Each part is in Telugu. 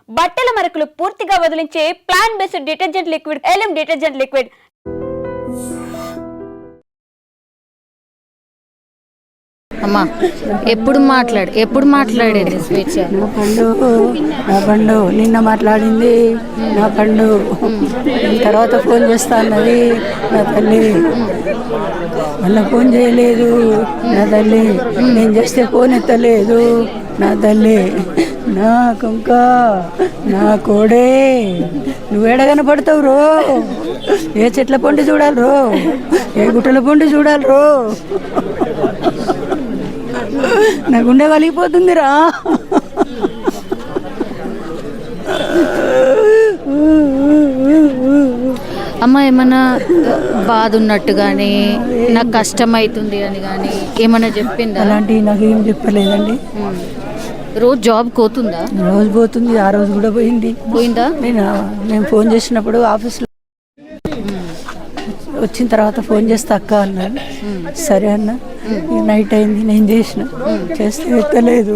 బట్టల మరకలు పూర్తిగా వదిలించే plant based detergent liquid Elim detergent liquid. అమ్మా ఎప్పుడు మాట్లాడేది స్వేచ్ఛ? నా పండు నిన్న మాట్లాడింది. నా పండు తర్వాత ఫోన్ చేస్తా అన్నది. నా తల్లి మళ్ళీ ఫోన్ చేయలేదు. నా తల్లి నేను చేస్తే ఫోన్ ఎత్తలేదు. నా తల్లి నా కుంక నా కోడే నువ్వేడ కనపడతావు రో. ఏ చెట్ల పండు చూడాలి రో, ఏ గుట్టల పండు చూడాలి రో. నా గుండె వలిగిపోతుందిరా. అమ్మ ఏమన్నా బాధ ఉన్నట్టు కానీ నాకు కష్టం అవుతుంది అని కానీ ఏమన్నా చెప్పిందా? అలాంటివి నాకేం చెప్పలేదండి. రోజు జాబ్ పోతుందా? రోజు పోతుంది. ఆ రోజు కూడా పోయిందా? నేను ఫోన్ చేసినప్పుడు ఆఫీస్లో వచ్చిన తర్వాత ఫోన్ చేస్తే అక్క అన్నాడు. సరే అన్న. నైట్ అయింది, నేను చేస్తే ఎత్తలేదు.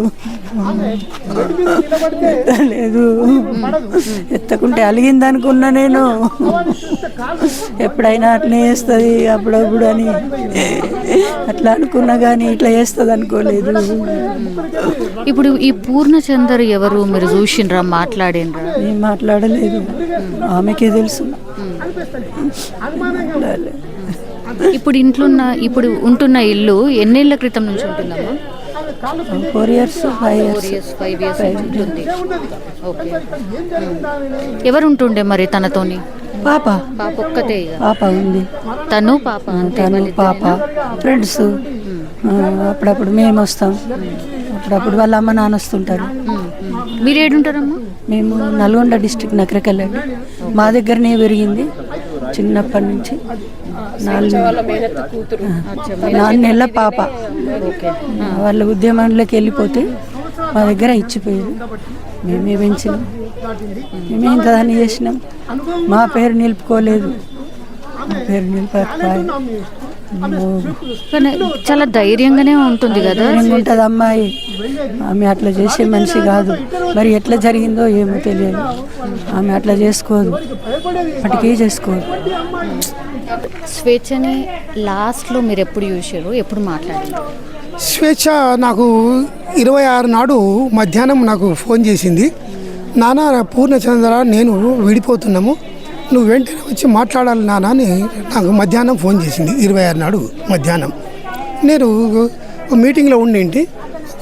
ఎత్తకుంటే అలిగింది అనుకున్నా నేను. ఎప్పుడైనా అట్లనే చేస్తుంది అప్పుడప్పుడు అని అట్లా అనుకున్నా కానీ ఇట్లా చేస్తుంది అనుకోలేదు. ఇప్పుడు ఈ పూర్ణచందర్ ఎవరు? మీరు చూసిండ్రా? మాట్లాడినరా? నేను మాట్లాడలేదు, ఆమెకే తెలుసు. ఇప్పుడు ఇప్పుడు ఉంటున్న ఇల్లు ఎన్నేళ్ల క్రితం నుంచి ఉంటుందమ్మా? 4 years 5 years ఉంటుంది. ఓకే. ఎవరు ఉంటుండే మరి తనతోని? పాప ఒక్కతే? పాప ఉంది. తను పాప ఫ్రెండ్స్. అప్పుడప్పుడు మేము వస్తాం, అప్పుడప్పుడు వాళ్ళ అమ్మ నాన్న వస్తుంటారు. మీరు ఏడుంటారమ్మా? మేము నల్గొండ డిస్ట్రిక్ట్ నకరకల్ అండి. మా దగ్గరనే పెరిగింది చిన్నప్పటి నుంచి. 4 నెలల పాప. వాళ్ళ ఉద్యమంలోకి వెళ్ళిపోతే మా దగ్గర ఇచ్చిపోయారు. మేమే పెంచినాం, మేమే ఇంతదాన్ని చేసినాం. మా పేరు నిలుపుకోలేదు, మా పేరు నిలిపకపోయి. చాలా ధైర్యంగానే ఉంటుంది కదా? ఉంటుంది అమ్మాయి. ఆమె అట్లా చేసే మనిషి కాదు. మరి ఎట్లా జరిగిందో ఏమో తెలియదు. ఆమె అట్లా చేసుకోదు, అటుకే చేసుకోదు. స్వేచ్ఛని లాస్ట్లో మీరు ఎప్పుడు చూసారు, ఎప్పుడు మాట్లాడారు? స్వేచ్ఛ నాకు 26 నాడు మధ్యాహ్నం నాకు ఫోన్ చేసింది. నాన్న పూర్ణచంద్ర నేను విడిపోతున్నాము, నువ్వు వెంటనే వచ్చి మాట్లాడాలి నాన్న అని నాకు మధ్యాహ్నం ఫోన్ చేసింది. 26 నాడు మధ్యాహ్నం. నేను మీటింగ్లో ఉండింటి.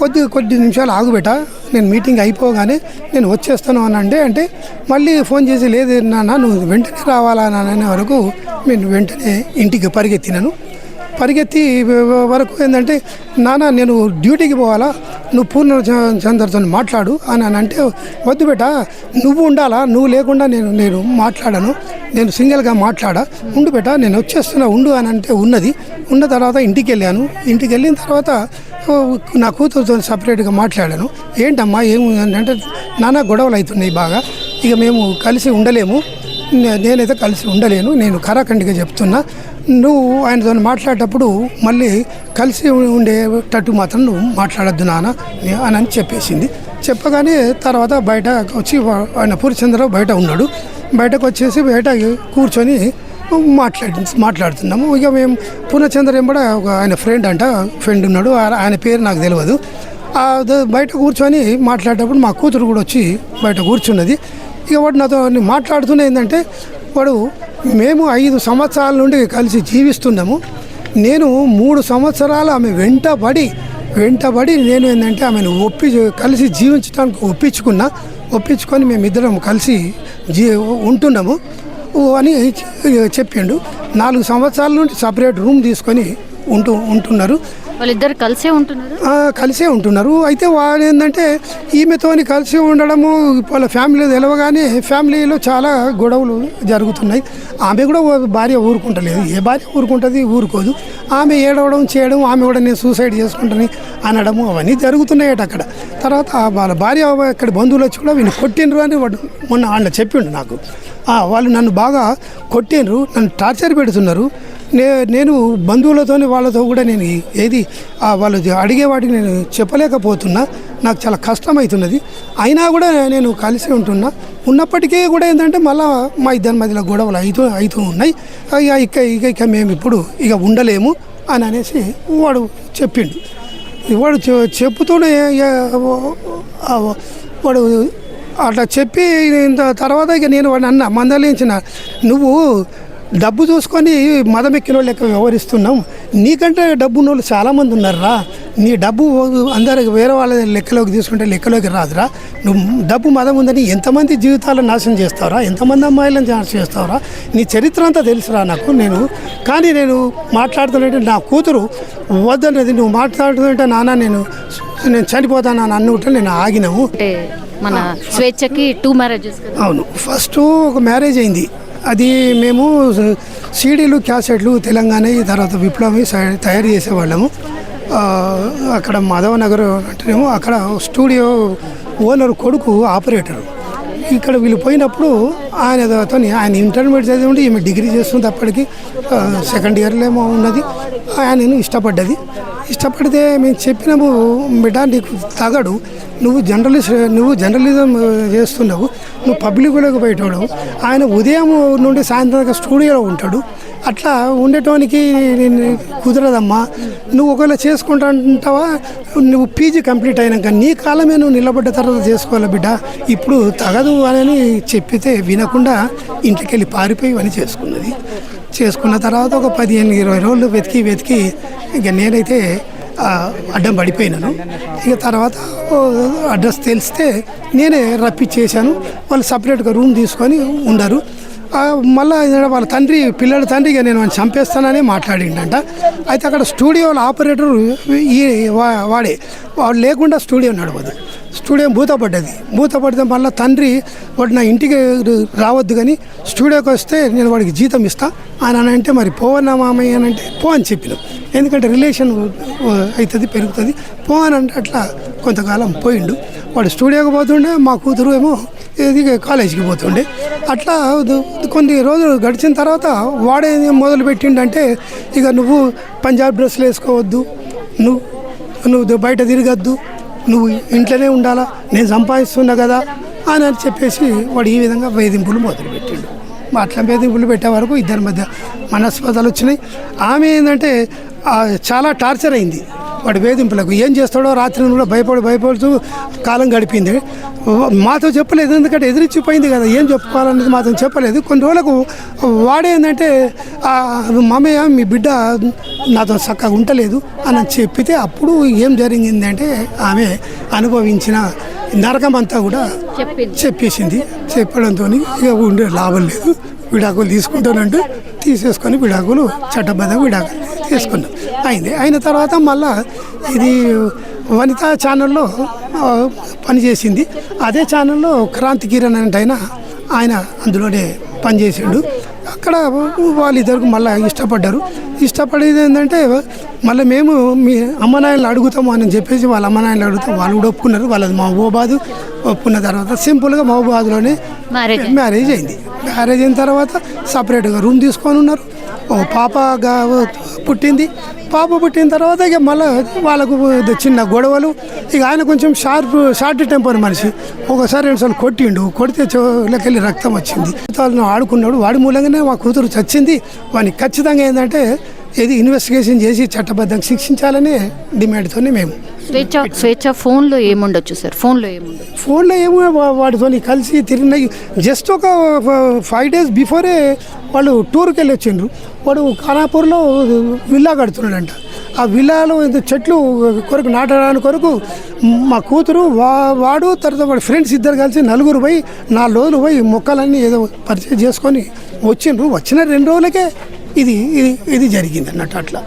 కొద్ది నిమిషాలు ఆగుబెట్ట, నేను మీటింగ్ అయిపోగానే నేను వచ్చేస్తాను అని అంటే మళ్ళీ ఫోన్ చేసి లేదు నాన్న నువ్వు వెంటనే రావాలా అనే వరకు నేను వెంటనే ఇంటికి పరిగెత్తి వరకు ఏంటంటే నాన్న నేను డ్యూటీకి పోవాలా, నువ్వు పూర్ణచంద్రతో మాట్లాడు అని అంటే వద్దు బేట, నువ్వు ఉండాలా, నువ్వు లేకుండా నేను మాట్లాడను, నేను సింగిల్గా మాట్లాడా, ఉండు బేట నేను వచ్చేస్తున్నా ఉండు అని అంటే ఉన్న తర్వాత ఇంటికి వెళ్ళిన తర్వాత నా కూతురుతో సపరేట్గా మాట్లాడాను. ఏంటమ్మా ఏముందంటే నాన్న గొడవలు అవుతున్నాయి బాగా, ఇక మేము కలిసి ఉండలేము, నేనైతే కలిసి ఉండలేను, నేను ఖరాఖండిగా చెప్తున్నా, నువ్వు ఆయనతో మాట్లాడేటప్పుడు మళ్ళీ కలిసి ఉండేటట్టు మాత్రం నువ్వు మాట్లాడద్దు నాన్న అని చెప్పేసింది. చెప్పగానే తర్వాత బయట వచ్చి ఆయన పూర్ణచంద్రరావు బయట ఉన్నాడు. బయటకు వచ్చేసి బయట కూర్చొని మాట్లాడుతున్నాము. ఇక మేము పూర్ణచంద్ర ఎంబడ ఆయన ఫ్రెండ్ ఉన్నాడు, ఆయన పేరు నాకు తెలియదు. బయట కూర్చొని మాట్లాడేటప్పుడు మా కూతురు కూడా వచ్చి బయట కూర్చున్నది. ఇక వాడు నాతో మాట్లాడుతూనే ఏంటంటే వాడు మేము 5 సంవత్సరాల నుండి కలిసి జీవిస్తున్నాము, నేను 3 సంవత్సరాలు ఆమె వెంటబడి నేను ఏంటంటే ఆమెను కలిసి జీవించడానికి ఒప్పించుకొని మేమిద్దరం కలిసి ఉంటున్నాము అని చెప్పిండు. 4 సంవత్సరాల నుండి సపరేట్ రూమ్ తీసుకొని ఉంటున్నారు. వాళ్ళిద్దరు కలిసే ఉంటున్నారు. అయితే వాళ్ళు ఏంటంటే ఈమెతోని కలిసి ఉండడము వాళ్ళ ఫ్యామిలీ తెలవగానే ఫ్యామిలీలో చాలా గొడవలు జరుగుతున్నాయి. ఆమె కూడా భార్య ఊరుకుంటలేదు. ఏ భార్య ఊరుకోదు. ఆమె ఏడవడం చేయడం, ఆమె కూడా నేను సూసైడ్ చేసుకుంటాను అనడము అవన్నీ జరుగుతున్నాయట అక్కడ. తర్వాత వాళ్ళ భార్య ఇక్కడ బంధువులు వచ్చి కూడా వీళ్ళు కొట్టిండ్రు అని వాడు మొన్న చెప్పిండు నాకు. వాళ్ళు నన్ను బాగా కొట్టిండ్రు, నన్ను టార్చర్ పెడుతున్నారు, నేను బంధువులతోని వాళ్ళతో కూడా నేను ఏది వాళ్ళు అడిగే వాటికి నేను చెప్పలేకపోతున్నా. నాకు చాలా కష్టమవుతున్నది. అయినా కూడా నేను కలిసి ఉన్నప్పటికీ కూడా ఏంటంటే మళ్ళీ మా ఇద్దరి మధ్యలో గొడవలు అవుతూ ఉన్నాయి. ఇక మేము ఇప్పుడు ఉండలేము అని అనేసి వాడు చెప్పిండు. వాడు చెప్పుతూనే వాడు అట్లా చెప్పి తర్వాత ఇక నేను వాడిని అన్న మందలించిన, నువ్వు డబ్బు చూసుకొని మదం ఎక్కిన వాళ్ళు లెక్క వ్యవహరిస్తున్నాం. నీకంటే డబ్బు ఉన్న వాళ్ళు చాలామంది ఉన్నారా. నీ డబ్బు అందరికి వేరే వాళ్ళ లెక్కలోకి తీసుకుంటే లెక్కలోకి రాదురా. నువ్వు డబ్బు మదం ఉందని ఎంతమంది జీవితాలను నాశనం చేస్తావురా, ఎంతమంది అమ్మాయిలను నాశనం చేస్తావురా. నీ చరిత్ర అంతా తెలుసురా నాకు. కానీ నేను మాట్లాడుతున్నట్టు నా కూతురు వద్దన్నది. నువ్వు మాట్లాడుతుంటే నాన్న నేను చనిపోతాను అని అన్నుంటే నేను ఆగినాము. అంటే మన స్వేచ్ఛకి 2 మ్యారేజెస్. అవును, ఫస్ట్ ఒక మ్యారేజ్ అయింది. అది మేము సీడీలు క్యాసెట్లు తెలంగాణ తర్వాత విప్లవం తయారు చేసేవాళ్ళము. అక్కడ మాధవనగర్ అంటేనేమో అక్కడ స్టూడియో ఓనర్ కొడుకు ఆపరేటరు. ఇక్కడ వీళ్ళు పోయినప్పుడు ఆయన ఇంటర్మీడియట్ చదివి ఉండి ఈమె డిగ్రీ చేస్తుంది. అప్పటికి సెకండ్ ఇయర్లో ఏమో ఉన్నది. ఆయన ఇష్టపడితే మేము చెప్పినాము, బిడ్డ నీకు తగడు, నువ్వు జర్నలిజం చేస్తున్నావు, నువ్వు పబ్లిక్లోకి పోయేటోడు. ఆయన ఉదయం నుండి సాయంత్రం దాకా స్టూడియోలో ఉంటాడు. అట్లా ఉండేటోనికి కుదరదమ్మా. నువ్వు ఒకవేళ చేసుకుంటావా, నువ్వు పీజీ కంప్లీట్ అయినాక నీ కాలమే నువ్వు నిలబడ్డ తర్వాత చేసుకోవాలి బిడ్డ, ఇప్పుడు తగదు అని చెప్పితే వినకుండా ఇంటికి వెళ్ళి పారిపోయి అని చేసుకున్న తర్వాత ఒక 15-20 రోజులు వెతికి ఇక నేనైతే అడ్డం పడిపోయినాను. ఇక తర్వాత అడ్రస్ తెలిస్తే నేనే రప్పించేసాను. వాళ్ళు సపరేట్గా రూమ్ తీసుకొని ఉండరు. మళ్ళీ వాళ్ళ పిల్లల తండ్రి ఇక నేను చంపేస్తానని మాట్లాడిండంట. అయితే అక్కడ స్టూడియోలో ఆపరేటర్ వాడు లేకుండా స్టూడియో నడవదు. స్టూడియో మూతపడితే మళ్ళీ తండ్రి వాడు నా ఇంటికి రావద్దు కానీ స్టూడియోకి వస్తే నేను వాడికి జీతం ఇస్తా అని అంటే, మరి పోవన్నా మామయ్య అని అంటే పో అని చెప్పినాం. ఎందుకంటే రిలేషన్ అవుతుంది, పెరుగుతుంది, పో అని అంటే అట్లా కొంతకాలం పోయిండు. వాడు స్టూడియోకి పోతుండే, మా కూతురు ఏమో ఇది కాలేజీకి పోతుండే. అట్లా కొన్ని రోజులు గడిచిన తర్వాత వాడే మొదలు పెట్టిండంటే, ఇక నువ్వు పంజాబ్ డ్రెస్సులు వేసుకోవద్దు, నువ్వు బయట తిరగద్దు, నువ్వు ఇంట్లోనే ఉండాలా, నేను సంపాదిస్తున్నా కదా అని చెప్పేసి వాడు ఈ విధంగా వేధింపులు మొదలుపెట్టిండు. అట్లా వేధింపులు పెట్టే వరకు ఇద్దరి మధ్య మనస్పర్ధలు వచ్చినాయి. ఆమె ఏంటంటే చాలా టార్చర్ అయింది వాడి వేధింపులకు. ఏం చేస్తాడో రాత్రి కూడా భయపడుతూ కాలం గడిపింది. మాతో చెప్పలేదు, ఎందుకంటే ఎదిరిచ్చిపోయింది కదా, ఏం చెప్పుకోవాలనేది మాతో చెప్పలేదు. కొన్ని రోజులకు వాడేందంటే, మామయ్య మీ బిడ్డ నాతో చక్కగా ఉండలేదు అని చెప్పితే అప్పుడు ఏం జరిగిందంటే ఆమె అనుభవించిన నరకం అంతా కూడా చెప్పేసింది. చెప్పడంతో ఇక ఉండే లాభం లేదు, విడాకులు తీసుకుంటానంటూ తీసేసుకొని చట్టబద్ధంగా విడాకులు తీసుకున్నాం. అయిన తర్వాత మళ్ళా ఇది వనితా ఛానల్లో పనిచేసింది. అదే ఛానల్లో క్రాంతి కిరణ్ అంటే ఆయన అందులోనే పనిచేసాడు. అక్కడ వాళ్ళిద్దరికి మళ్ళీ ఇష్టపడేది ఏంటంటే, మళ్ళీ మేము మీ అమ్మ నాయనలు అడుగుతాము అని చెప్పేసి వాళ్ళ అమ్మ నాయనలు అడుగుతాం. వాళ్ళు కూడా ఒప్పుకున్నారు. వాళ్ళది మహబూబాబాద్. ఒప్పుకున్న తర్వాత సింపుల్గా మహబూబాబాద్లోనే మ్యారేజ్ అయింది. మ్యారేజ్ అయిన తర్వాత సపరేట్గా రూమ్ తీసుకొని ఉన్నారు. పాప పుట్టింది. పుట్టిన తర్వాత ఇక మళ్ళీ వాళ్ళకు చిన్న గొడవలు. ఇక ఆయన కొంచెం షార్ట్ టెంపర్ మనిషి. ఒకసారి 2 సార్లు కొడితే చెవులకెళ్ళి రక్తం వచ్చింది. ఆడుకున్నాడు. వాడి మూలంగానే మా కూతురు చచ్చింది. వాడిని ఖచ్చితంగా ఏంటంటే ఇది ఇన్వెస్టిగేషన్ చేసి చట్టబద్ధంగా శిక్షించాలనే డిమాండ్తోనే మేము. స్వేచ్ఛ ఫోన్లో ఏముండొచ్చు సార్? ఫోన్లో ఏమో వాడితో కలిసి తిరిగినాయి. జస్ట్ ఒక 5 days బిఫోరే వాళ్ళు టూర్కి వెళ్ళి వచ్చిండ్రు. వాడు ఖానాపూర్లో విల్లా కడుతున్నాడంట. ఆ విల్లాలో చెట్లు కొరకు నాటడానికి కొరకు మా కూతురు వాడు తర్వాత వాడి ఫ్రెండ్స్ ఇద్దరు కలిసి 4 పోయి 4 రోజులు పోయి మొక్కలన్నీ ఏదో పరిచయం చేసుకొని వచ్చిండ్రు. వచ్చిన 2 రోజులకే ఇది జరిగింది అన్నట్టు. అట్లా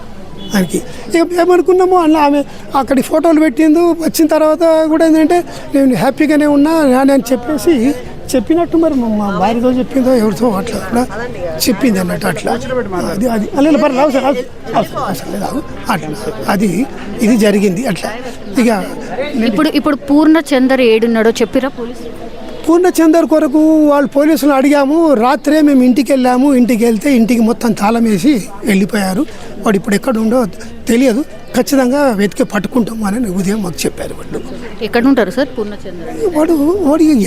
దానికి ఏమనుకున్నామో అలా ఆమె అక్కడికి ఫోటోలు పెట్టింది. వచ్చిన తర్వాత కూడా ఏంటంటే నేను హ్యాపీగానే ఉన్నా అని చెప్పినట్టు మరి మా భార్యతో చెప్పిందో ఎవరితో అట్లా కూడా చెప్పింది అన్నట్టు. అట్లా అది అట్లా ఇది జరిగింది. అట్లా ఇక ఇప్పుడు పూర్ణచందర్ ఏడున్నాడో చెప్పిరా పోలీసు? పూర్ణచందర్ కొరకు వాళ్ళు పోలీసులు అడిగాము. రాత్రే మేము ఇంటికి వెళ్ళాము. ఇంటికి వెళ్తే ఇంటికి మొత్తం తాళం వేసి వెళ్ళిపోయారు. వాడు ఇప్పుడు ఎక్కడ ఉండో తెలియదు. ఖచ్చితంగా వెతికి పట్టుకుంటాము అని ఉదయం మాకు చెప్పారు. వాళ్ళు ఎక్కడ ఉంటారు సార్ పూర్ణచంద్ర? వాడు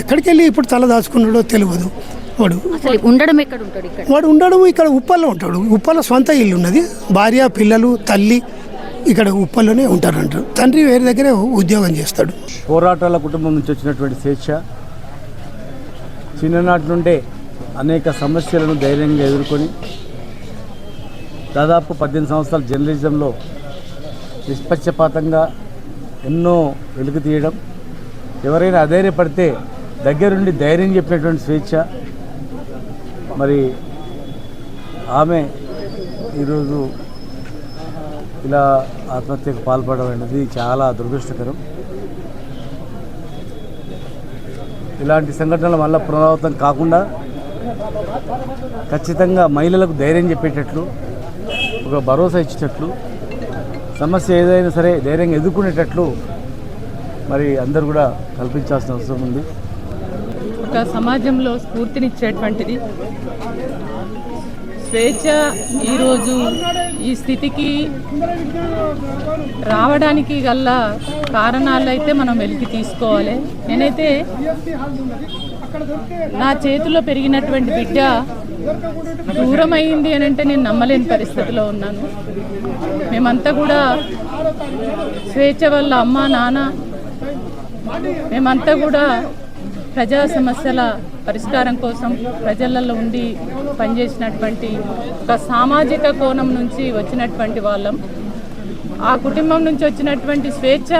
ఎక్కడికి వెళ్ళి ఇప్పుడు తల దాచుకున్నాడో తెలియదు. వాడు అసలు ఉండడం ఎక్కడ ఉంటాడు? ఇక్కడ వాడు ఉండడం ఇక్కడ ఉప్పల్లో ఉంటాడు. ఉప్పల్లో సొంత ఇల్లు ఉన్నది. భార్య, పిల్లలు, తల్లి ఇక్కడ ఉప్పల్లోనే ఉంటారంటారు. తండ్రి వేరే దగ్గరే ఉద్యోగం చేస్తాడు. పోరాటాల కుటుంబం నుంచి వచ్చినటువంటి స్వేచ్ఛ చిన్ననాటి నుండే అనేక సమస్యలను ధైర్యంగా ఎదుర్కొని దాదాపు 18 సంవత్సరాల జర్నలిజంలో నిష్పక్షపాతంగా ఎన్నో వెలుగు తీయడం, ఎవరైనా అధైర్యపడితే దగ్గరుండి ధైర్యం చెప్పినటువంటి స్వేచ్ఛ. మరి ఆమె ఈరోజు ఇలా ఆత్మహత్యకు పాల్పడడం అనేది చాలా దురదృష్టకరం. ఇలాంటి సంఘటనలు మళ్ళీ పునరావృతం కాకుండా ఖచ్చితంగా మహిళలకు ధైర్యం చెప్పేటట్లు, ఒక భరోసా ఇచ్చేటట్లు, సమస్య ఏదైనా సరే ధైర్యంగా ఎదుర్కొనేటట్లు మరి అందరూ కూడా కల్పించాల్సిన అవసరం ఉంది. ఒక సమాజంలో స్ఫూర్తినిచ్చేటువంటిది స్వేచ్ఛ. ఈరోజు ఈ స్థితికి రావడానికి గల కారణాలు అయితే మనం వెలికి తీసుకోవాలి. నేనైతే నా చేతిలో పెరిగినటువంటి బిడ్డ దూరమైంది అని అంటే నేను నమ్మలేని పరిస్థితిలో ఉన్నాను. మేమంతా కూడా స్వేచ్ఛ వల్ల అమ్మ నాన్న మేమంతా కూడా ప్రజా సమస్యల పరిష్కారం కోసం ప్రజలలో ఉండి పనిచేసినటువంటి ఒక సామాజిక కోణం నుంచి వచ్చినటువంటి వాళ్ళం. ఆ కుటుంబం నుంచి వచ్చినటువంటి స్వేచ్ఛ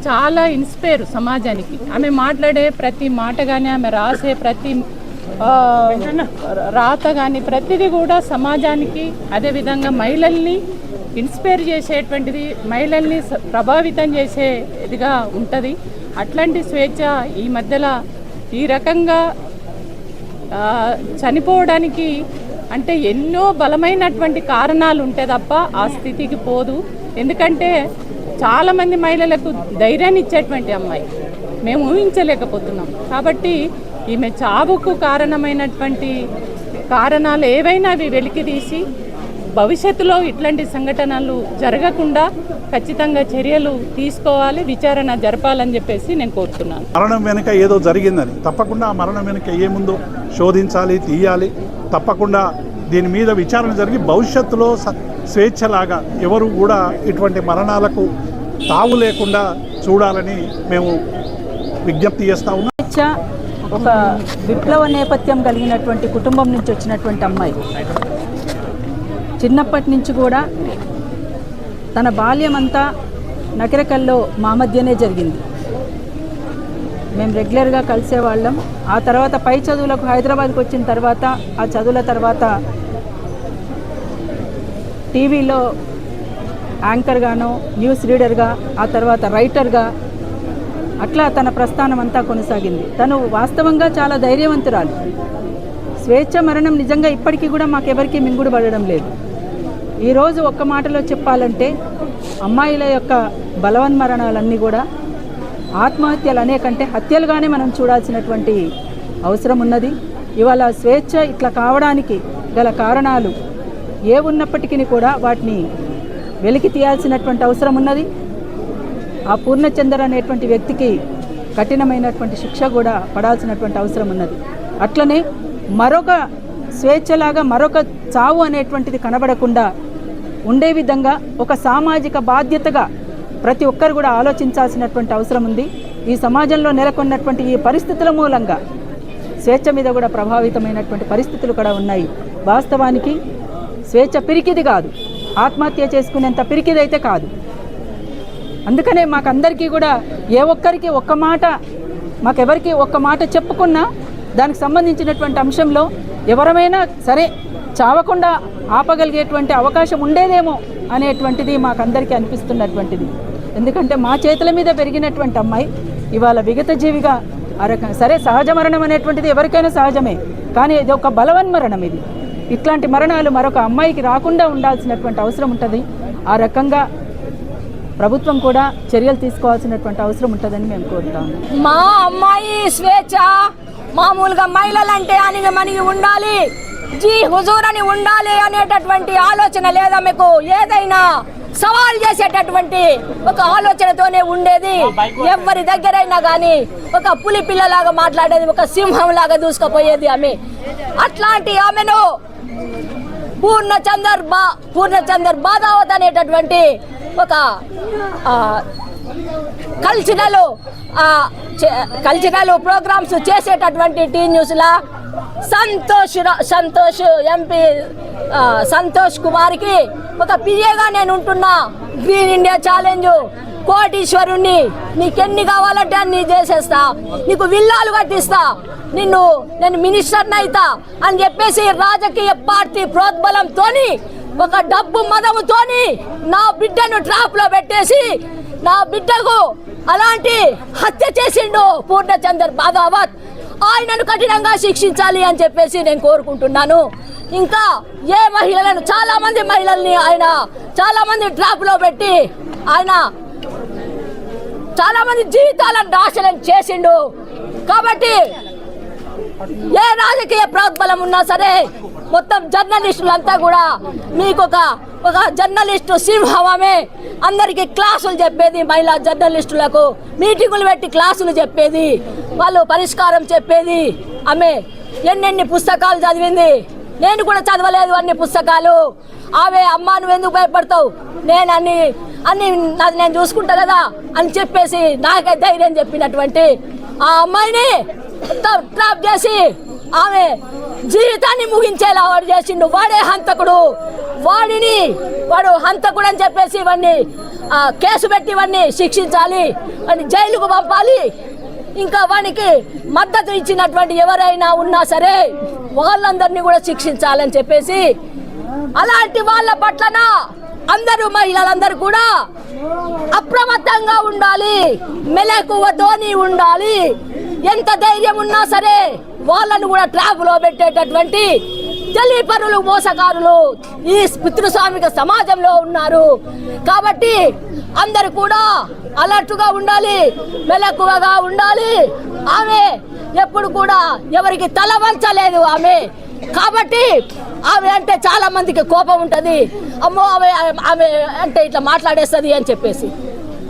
చాలా ఇన్స్పైర్ సమాజానికి. ఆమె మాట్లాడే ప్రతి మాట కానీ, ఆమె రాసే ప్రతి రాత కానీ ప్రతిదీ కూడా సమాజానికి, అదేవిధంగా మహిళల్ని ఇన్స్పైర్ చేసేటువంటిది, మహిళల్ని ప్రభావితం చేసేదిగా ఉంటుంది. అట్లాంటి స్వేచ్ఛ ఈ మధ్యలో ఈ రకంగా చనిపోవడానికి అంటే ఎన్నో బలమైనటువంటి కారణాలు ఉంటే తప్ప ఆ స్థితికి పోదు. ఎందుకంటే చాలామంది మహిళలకు ధైర్యాన్ని ఇచ్చేటువంటి అమ్మాయి మేము ఊహించలేకపోతున్నాం. కాబట్టి ఈమె చావుకు కారణమైనటువంటి కారణాలు ఏవైనా అవి వెలికి తీసి భవిష్యత్తులో ఇట్లాంటి సంఘటనలు జరగకుండా ఖచ్చితంగా చర్యలు తీసుకోవాలి, విచారణ జరపాలని చెప్పేసి నేను కోరుతున్నాను. మరణం వెనుక ఏదో జరిగిందని తప్పకుండా ఆ మరణం వెనుక ఏముందో శోధించాలి, తీయాలి. తప్పకుండా దీని మీద విచారణ జరిగి భవిష్యత్తులో స్వేచ్ఛలాగా ఎవరు కూడా ఇటువంటి మరణాలకు తావు లేకుండా చూడాలని మేము విజ్ఞప్తి చేస్తా ఉన్నాం. స్వేచ్ఛ ఒక విప్లవ నేపథ్యం కలిగినటువంటి కుటుంబం నుంచి వచ్చినటువంటి అమ్మాయి చిన్నప్పటి నుంచి కూడా తన బాల్యం అంతా నకిరేకల్లో మా మధ్యనే జరిగింది. మేము రెగ్యులర్గా కలిసేవాళ్ళం. ఆ తర్వాత పై చదువులకు హైదరాబాద్కి వచ్చిన తర్వాత ఆ చదువుల తర్వాత టీవీలో యాంకర్గానో, న్యూస్ రీడర్గా, ఆ తర్వాత రైటర్గా అట్లా తన ప్రస్థానం అంతా కొనసాగింది. తను వాస్తవంగా చాలా ధైర్యవంతురాలు. స్వేచ్ఛ మరణం నిజంగా ఇప్పటికీ కూడా మాకెవరికి మింగుడు పడడం లేదు. ఈరోజు ఒక్క మాటలో చెప్పాలంటే అమ్మాయిల యొక్క బలవన్మరణాలన్నీ కూడా ఆత్మహత్యలు అనేకంటే హత్యలుగానే మనం చూడాల్సినటువంటి అవసరం ఉన్నది. ఇవాళ స్వేచ్ఛ ఇట్లా కావడానికి గల కారణాలు ఏ ఉన్నప్పటికీ కూడా వాటిని వెలికి తీయాల్సినటువంటి అవసరం ఉన్నది. ఆ పూర్ణచందర్ అనేటువంటి వ్యక్తికి కఠినమైనటువంటి శిక్ష కూడా పడాల్సినటువంటి అవసరం ఉన్నది. అట్లనే మరొక స్వేచ్ఛలాగా మరొక చావు అనేటువంటిది కనబడకుండా ఉండే విధంగా ఒక సామాజిక బాధ్యతగా ప్రతి ఒక్కరు కూడా ఆలోచించాల్సినటువంటి అవసరం ఉంది. ఈ సమాజంలో నెలకొన్నటువంటి ఈ పరిస్థితుల మూలంగా స్వేచ్ఛ మీద కూడా ప్రభావితమైనటువంటి పరిస్థితులు కూడా ఉన్నాయి. వాస్తవానికి స్వేచ్ఛ పిరికిది కాదు, ఆత్మహత్య చేసుకునేంత పిరికిదైతే కాదు. అందుకనే మాకందరికీ కూడా ఏ ఒక్కరికి ఒక్క మాట, మాకెవరికి ఒక్క మాట చెప్పుకున్నా దానికి సంబంధించినటువంటి అంశంలో ఎవరమైనా సరే చావకుండా ఆపగలిగేటువంటి అవకాశం ఉండేదేమో అనేటువంటిది మాకందరికీ అనిపిస్తున్నటువంటిది. ఎందుకంటే మా చేతుల మీద పెరిగినటువంటి అమ్మాయి ఇవాళ విగత జీవిగా సరే సహజ మరణం అనేటువంటిది ఎవరికైనా సహజమే, కానీ ఇది ఒక బలవన్మరణం. ఇది ఇట్లాంటి మరణాలు మరొక అమ్మాయికి రాకుండా ఉండాల్సినటువంటి అవసరం ఉంటుంది. ఆ రకంగా ప్రభుత్వం కూడా చర్యలు తీసుకోవాల్సినటువంటి అవసరం ఉంటుందని మేము కోరుతాము. మా అమ్మాయి స్వేచ్ఛ మామూలుగా మహిళలంటే అనిగి మనిగి ఉండాలి, జీ హుజూర్ అని ఉండాలి అనేటటువంటి ఆలోచన లేదా మీకు? ఏదైనా సవాల్ చేసేటటువంటి ఒక ఆలోచనతోనే ఉండేది. ఎవరి దగ్గరైనా కానీ ఒక పులి పిల్లలాగా మాట్లాడేది, ఒక సింహం లాగా దూసుకుపోయేది ఆమె. అట్లాంటి ఆమెను పూర్ణచందర్ బాదావత్ అనేటటువంటి ఒక కల్చరల్ ప్రోగ్రామ్స్ చేసేటటువంటి టీ న్యూస్లా సంతోష్ ఎంపీ సంతోష్ కుమార్కి ఒక పిఏగా నేను ఉంటున్నా. గ్రీన్ ఇండియా ఛాలెంజ్ కోటీశ్వరుణ్ణి, నీకెన్ని కావాలంటే అన్ని చేసేస్తా, నీకు విల్లాలు కట్టిస్తా, నేను మినిస్టర్ని అయితా అని చెప్పేసి రాజకీయ పార్టీ ప్రోద్బలంతోని ఒక డబ్బు మదముతోని నా బిడ్డను ట్రాప్ లో పెట్టేసి నా బిడ్డకు అలాంటి హత్య చేసిండు పూర్ణచందర్ బాదావత్. ఆయనను కఠినంగా శిక్షించాలి అని చెప్పేసి నేను కోరుకుంటున్నాను. ఇంకా ఏ మహిళలను, చాలా మంది మహిళల్ని ఆయన చాలా మంది ట్రాప్ లో పెట్టి ఆయన చాలా మంది జీవితాలను నాశనం చేసిండు. కాబట్టి ఏ రాజకీయ ప్రోద్బలం ఉన్నా సరే మొత్తం జర్నలిస్టులంతా కూడా మీకు ఒక జర్నలిస్టు సింహమే అందరికీ క్లాసులు చెప్పేది, మహిళా జర్నలిస్టులకు మీటింగులు పెట్టి క్లాసులు చెప్పేది, వాళ్ళు పరిష్కారం చెప్పేది. ఆమె ఎన్నెన్ని పుస్తకాలు చదివింది, నేను కూడా చదవలేదు అన్ని పుస్తకాలు. ఆమె అమ్మా నువ్వు ఎందుకు భయపడతావు, నేను నేను చూసుకుంటా కదా అని చెప్పేసి నాకే ధైర్యం చెప్పినటువంటి ఆ అమ్మాయిని ట్రాప్ చేసి ఆమె జీవితాన్ని ముగించేలా వాడు చేసిండు. వాడే హంతకుడు, వాడు హంతకుడు అని చెప్పేసి ఇవన్నీ కేసు పెట్టి ఇవన్నీ శిక్షించాలి, వాడిని జైలుకు పంపాలి. ఇంకా వానికి మద్దతు ఇచ్చినటువంటి ఎవరైనా ఉన్నా సరే వాళ్ళందరినీ కూడా శిక్షించాలని చెప్పేసి, అలాంటి వాళ్ళ పట్లన అందరూ మహిళలందరూ కూడా అప్రమత్తంగా ఉండాలి, మెలకువతోని ఉండాలి. ఎంత ధైర్యం ఉన్నా సరే వాళ్ళను కూడా ట్రాప్ లో పెట్టేటటువంటి తెలియపరులు, మోసగారులు ఈ పితృస్వామిక సమాజంలో ఉన్నారు. కాబట్టి అందరూ కూడా అలర్ట్గా ఉండాలి, మెలకువగా ఉండాలి. ఆమె ఎప్పుడు కూడా ఎవరికి తల వంచలేదు ఆమె. కాబట్టి ఆమె అంటే చాలా మందికి కోపం ఉంటుంది, అమ్మో ఆమె అంటే ఇట్లా మాట్లాడేస్తుంది అని చెప్పేసి.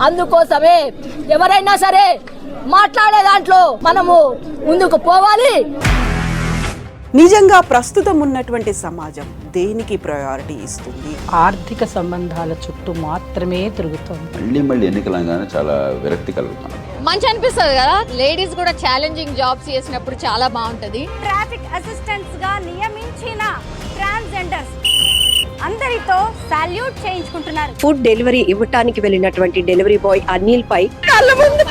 అందుకోసమే ఎవరైనా సరే మాట్లాడే దాంట్లో మనము ముందుకు పోవాలి. నిజంగా ప్రస్తుతం ఉన్నటువంటి సమాజం దేనికి ప్రయారిటీ ఇస్తుంది? ఆర్థిక సంబంధాల చుట్టూ మాత్రమే తిరుగుతుంది. మళ్ళీ ఎన్నికలంగానే చాలా విరక్తి కలుగుతాం. మంచి అనిపిస్తుంది కదా, లేడీస్ కూడా ఛాలెంజింగ్ జాబ్స్ చేసినప్పుడు చాలా బాగుంటది. ట్రాఫిక్ అసిస్టెంట్స్ గా నియమించిన ట్రాన్స్జెండర్స్ అందరితో సాల్యూట్ చేయించుకుంటున్నారు. ఫుడ్ డెలివరీ ఇవ్వటానికి వెళ్ళినటువంటి డెలివరీ బాయ్ అనిల్ పై కళ్ళ ముందు